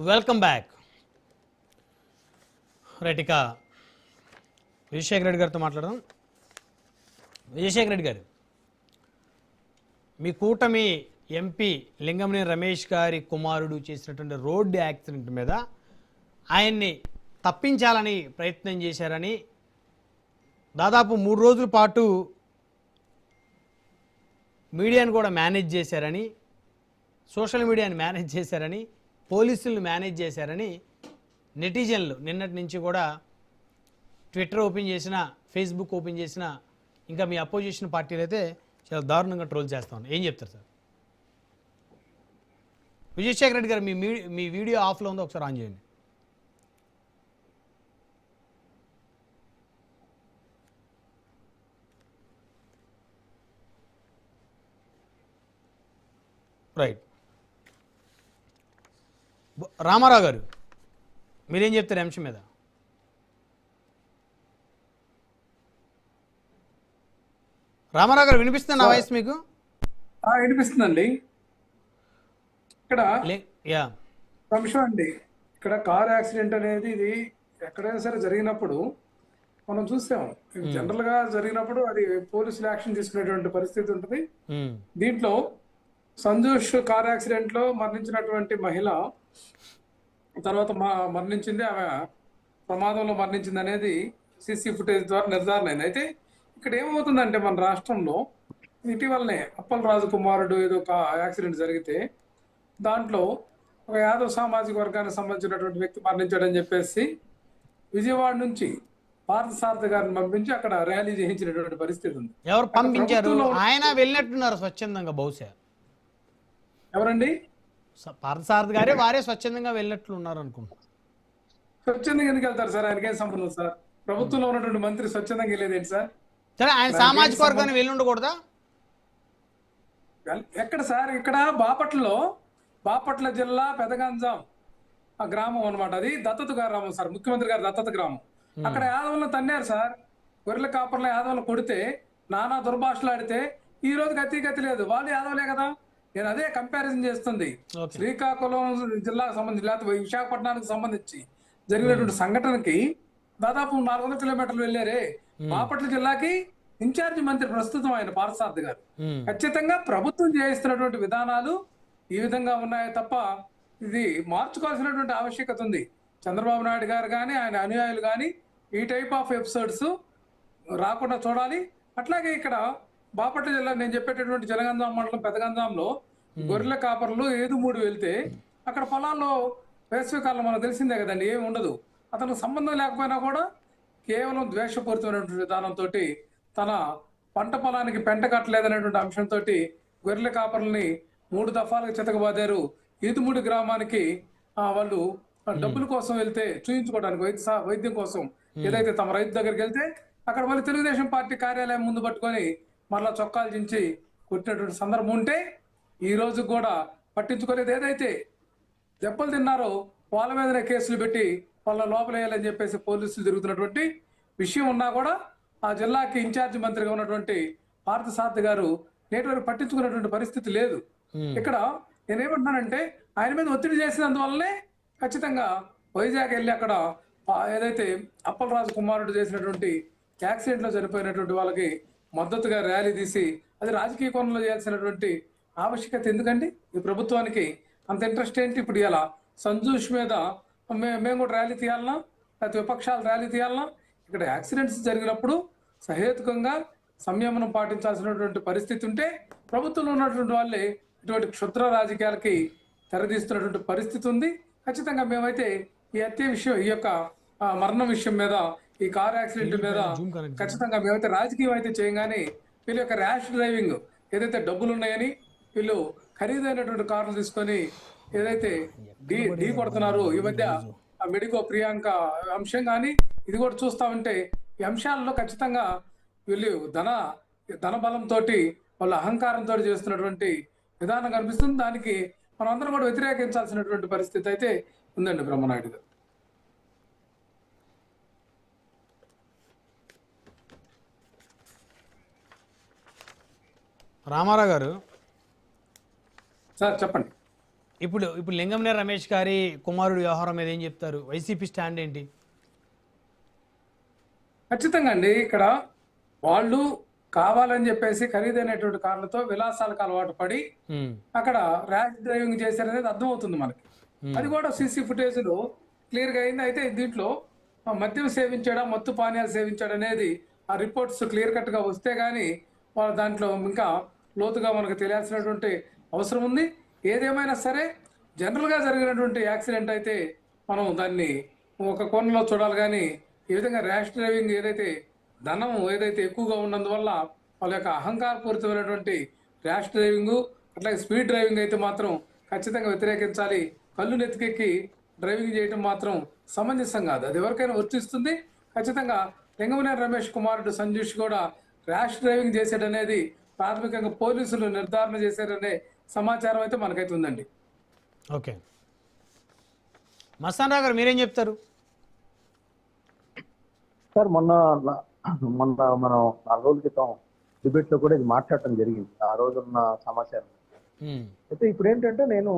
Welcome back. Right, ఇక విజయశేఖర రెడ్డి గారితో మాట్లాడదాం. విజయశేఖర రెడ్డి గారు, మీ కూటమి ఎంపీ లింగంనేని రమేష్ గారి కుమారుడు చేసినటువంటి రోడ్డు యాక్సిడెంట్ మీద ఆయన్ని తప్పించాలని ప్రయత్నం చేశారని, దాదాపు 3 రోజుల పాటు మీడియాను కూడా మేనేజ్ చేశారని, సోషల్ మీడియాని మేనేజ్ చేశారని, పోలీసులను మేనేజ్ చేశారని నెటిజన్లు నిన్నటి నుంచి కూడా ట్విట్టర్ ఓపెన్ చేసిన, ఫేస్బుక్ ఓపెన్ చేసిన, ఇంకా మీ అపోజిషన్ పార్టీలు అయితే చాలా దారుణంగా ట్రోల్ చేస్తా ఉన్నారు. ఏం చెప్తారు సార్? విజయశేఖర రెడ్డి గారు, మీ వీడియో ఆఫ్లో ఉందో ఒకసారి ఆన్ చేయండి. రైట్, రామారావు గారు మీరేం చెప్తారు అంశం మీద? రామారావు గారు వినిపిస్తుంది నా వాయిస్ మీకు? వినిపిస్తుందండి. ఇక్కడ యా అంశం అండి, ఇక్కడ కార్ యాక్సిడెంట్ అనేది ఇది ఎక్కడైనా సరే జరిగినప్పుడు మనం చూసాం. జనరల్ గా జరిగినప్పుడు అది పోలీసులు యాక్షన్ తీసుకునేటువంటి పరిస్థితి ఉంటుంది. దీంట్లో సంజోష్ కార్ యాక్సిడెంట్ లో మరణించినటువంటి మహిళ తర్వాత మరణించింది, ఆమె ప్రమాదంలో మరణించింది అనేది సీసీ ఫుటేజ్ ద్వారా నిర్ధారణ అయింది. అయితే ఇక్కడ ఏమవుతుందంటే, మన రాష్ట్రంలో ఇటీవలనే అప్పలరాజు కుమారుడు ఏదో ఒక యాక్సిడెంట్ జరిగితే దాంట్లో ఒక యాదవ్ సామాజిక వర్గానికి సంబంధించినటువంటి వ్యక్తి మరణించాడని చెప్పేసి విజయవాడ నుంచి పార్థసారథి గారిని పంపించి అక్కడ ర్యాలీ చేయించినటువంటి పరిస్థితి ఉంది. ఎవరు పంపించారు? ఆయన వెళ్ళినట్టున్నారు స్వచ్ఛందంగా. బహుశా ఎవరండి? పార్థసారథి గారే వారే స్వచ్ఛందంగా వెళ్ళినట్లు ఉన్నారు అనుకుంటా. స్వచ్ఛందంగా ఎందుకు వెళ్తారు సార్? ఆయనకేం సంబంధం సార్? ప్రభుత్వంలో ఉన్నటువంటి మంత్రి స్వచ్ఛందంగా వెళ్ళేదేంటి సార్? సరే, ఆయన సామాజిక వర్గాన్ని వెళ్ళి ఉండకూడదా? ఎక్కడ సార్? ఇక్కడ బాపట్ల జిల్లా పెదగంజాం ఆ గ్రామం అనమాట. అది దత్తత గ్రామం సార్, ముఖ్యమంత్రి గారి దత్తత గ్రామం. అక్కడ యాదవులను తన్నారు సార్. గొర్రెల కాపర్ల యాదవులను కొడితే, నానా దుర్భాషలాడితే ఈ రోజు గతి లేదు. వాళ్ళు యాదవులే కదా. నేను అదే కంపారిజన్ చేస్తుంది. శ్రీకాకుళం జిల్లాకు సంబంధించి లేకపోతే విశాఖపట్నానికి సంబంధించి జరిగినటువంటి సంఘటనకి దాదాపు 400 కిలోమీటర్లు వెళ్ళారే. బాపట్ల జిల్లాకి ఇన్ఛార్జి మంత్రి ప్రస్తుతం ఆయన పార్థసారథి గారు. ఖచ్చితంగా ప్రభుత్వం చేయిస్తున్నటువంటి విధానాలు ఈ విధంగా ఉన్నాయే తప్ప ఇది మార్చుకోవాల్సినటువంటి ఆవశ్యకత ఉంది. చంద్రబాబు నాయుడు గారు కానీ ఆయన అనుయాయులు కానీ ఈ టైప్ ఆఫ్ ఎపిసోడ్స్ రాకుండా చూడాలి. అట్లాగే ఇక్కడ బాపట్ల జిల్లా నేను చెప్పేటటువంటి జలగంజాం మండలం పెదగంజాంలో గొర్రెల కాపర్లు ఏదుమూడు వెళ్తే అక్కడ పొలాల్లో వేసవికాలం మనకు తెలిసిందే కదండి, ఏమి ఉండదు. అతనికి సంబంధం లేకపోయినా కూడా కేవలం ద్వేషపూరితమైనటువంటి విధానంతో తన పంట పొలానికి పెంట కట్టలేదనేటువంటి అంశంతో గొర్రెల కాపర్లని 3 దఫాలకు చితకబాదారు. ఈదుమూడి గ్రామానికి వాళ్ళు డబ్బుల కోసం వెళ్తే చూయించుకోవడానికి వైద్యం కోసం ఏదైతే తమ రైతు దగ్గరికి వెళ్తే అక్కడ మళ్ళీ తెలుగుదేశం పార్టీ కార్యాలయం ముందు పట్టుకొని మరలా చొక్కాలు చించి కొట్టినటువంటి సందర్భం ఉంటే ఈ రోజు కూడా పట్టించుకోలేదు. ఏదైతే దెబ్బలు తిన్నారో వాళ్ళ మీదనే కేసులు పెట్టి వాళ్ళ లోపలేయాలని చెప్పేసి పోలీసులు తిరుగుతున్నటువంటి విషయం ఉన్నా కూడా ఆ జిల్లాకి ఇన్ఛార్జి మంత్రిగా ఉన్నటువంటి పార్థసారథి గారు నేటి వరకు పట్టించుకున్నటువంటి పరిస్థితి లేదు. ఇక్కడ నేనేమంటున్నానంటే, ఆయన మీద ఒత్తిడి చేసినందువల్లనే ఖచ్చితంగా వైజాగ్ వెళ్ళి అక్కడ ఏదైతే అప్పలరాజు కుమారుడు చేసినటువంటి యాక్సిడెంట్ లో చనిపోయినటువంటి వాళ్ళకి మద్దతుగా ర్యాలీ తీసి అది రాజకీయ కోణంలో చేయాల్సినటువంటి ఆవశ్యకత ఎందుకండి? ఈ ప్రభుత్వానికి అంత ఇంట్రెస్ట్ ఏంటి? ఇప్పుడు ఇలా సంజూష్ మీద మేము కూడా ర్యాలీ తీయాలన్నా, లేకపోతే విపక్షాలు ర్యాలీ తీయాలన్నా? ఇక్కడ యాక్సిడెంట్స్ జరిగినప్పుడు సహేతుకంగా సంయమనం పాటించాల్సినటువంటి పరిస్థితి ఉంటే ప్రభుత్వంలో ఉన్నటువంటి వాళ్ళే ఇటువంటి క్షుద్ర రాజకీయాలకి తెరదీస్తున్నటువంటి పరిస్థితి ఉంది. ఖచ్చితంగా మేమైతే ఈ హత్య విషయం, ఈ యొక్క మరణం విషయం మీద, ఈ కార్ యాక్సిడెంట్ మీద ఖచ్చితంగా మేమైతే రాజకీయం అయితే చేయగానే వీళ్ళ యొక్క ర్యాష్ డ్రైవింగ్ ఏదైతే డబ్బులు ఉన్నాయని వీళ్ళు ఖరీదైనటువంటి కార్లు తీసుకొని ఏదైతే ఢీ కొడుతున్నారు. ఈ మధ్య ఆ మెడికో ప్రియాంక అంశం కానీ ఇది కూడా చూస్తా ఉంటే ఈ అంశాలలో ఖచ్చితంగా వీళ్ళు ధన బలంతో వాళ్ళ అహంకారంతో చేస్తున్నటువంటి విధానం కనిపిస్తుంది. దానికి మనం అందరం కూడా వ్యతిరేకించాల్సినటువంటి పరిస్థితి అయితే ఉందండి. బ్రహ్మనాయుడు గారు, రామారావు గారు సార్ చెప్పండి. ఇప్పుడు ఇప్పుడు లింగంనేని రమేష్ గారి కుమారుడు వ్యవహారం మీద ఏం చెప్తారు? వైసీపీ స్టాండ్ ఏంటి? ఖచ్చితంగా అండి. ఇక్కడ వాళ్ళు కావాలని చెప్పేసి ఖరీదైనటువంటి కార్లతో విలాసాలకు అలవాటు పడి ఉమ్, అక్కడ ర్యాష్ డ్రైవింగ్ చేశారనేది అర్థమవుతుంది మనకి. అది కూడా సీసీ ఫుటేజ్ లో క్లియర్ గా అయింది. అయితే దీంట్లో మద్యం సేవించాడా, మత్తు పానీయాలు సేవించాడు అనేది ఆ రిపోర్ట్స్ క్లియర్ కట్ గా వస్తే గానీ వాళ్ళ దాంట్లో ఇంకా లోతుగా మనకు తెలియాల్సినటువంటి అవసరం ఉంది. ఏదేమైనా సరే జనరల్ గా జరిగినటువంటి యాక్సిడెంట్ అయితే మనం దాన్ని ఒక కోణంలో చూడాలి. కానీ ఈ విధంగా ర్యాష్ డ్రైవింగ్ ఏదైతే ధనం ఏదైతే ఎక్కువగా ఉన్నందువల్ల వాళ్ళ యొక్క అహంకారపూరితమైనటువంటి ర్యాష్ డ్రైవింగ్ అట్లాగే స్పీడ్ డ్రైవింగ్ అయితే మాత్రం ఖచ్చితంగా వ్యతిరేకించాలి. కళ్ళు నెత్తికెక్కి డ్రైవింగ్ చేయడం మాత్రం సమంజసం కాదు. అది ఎవరికైనా వర్తిస్తుంది. ఖచ్చితంగా లింగమనేని రమేష్ కుమారుడు సంజీష్ కూడా ర్యాష్ డ్రైవింగ్ చేశాడనేది ప్రాథమికంగా పోలీసులు నిర్ధారణ చేశారనే సమాచారం అయితే మనకైతే ఉందండి. ఓకే. మస్తాన్ రావు గారు మీరేం చెప్తారు? సార్ మొన్న మనం 4 రోజుల క్రితం డిబేట్ లో కూడా ఇది మాట్లాడటం జరిగింది. ఆ రోజున్న సమాచారం ఉమ్, అయితే ఇప్పుడు ఏంటంటే నేను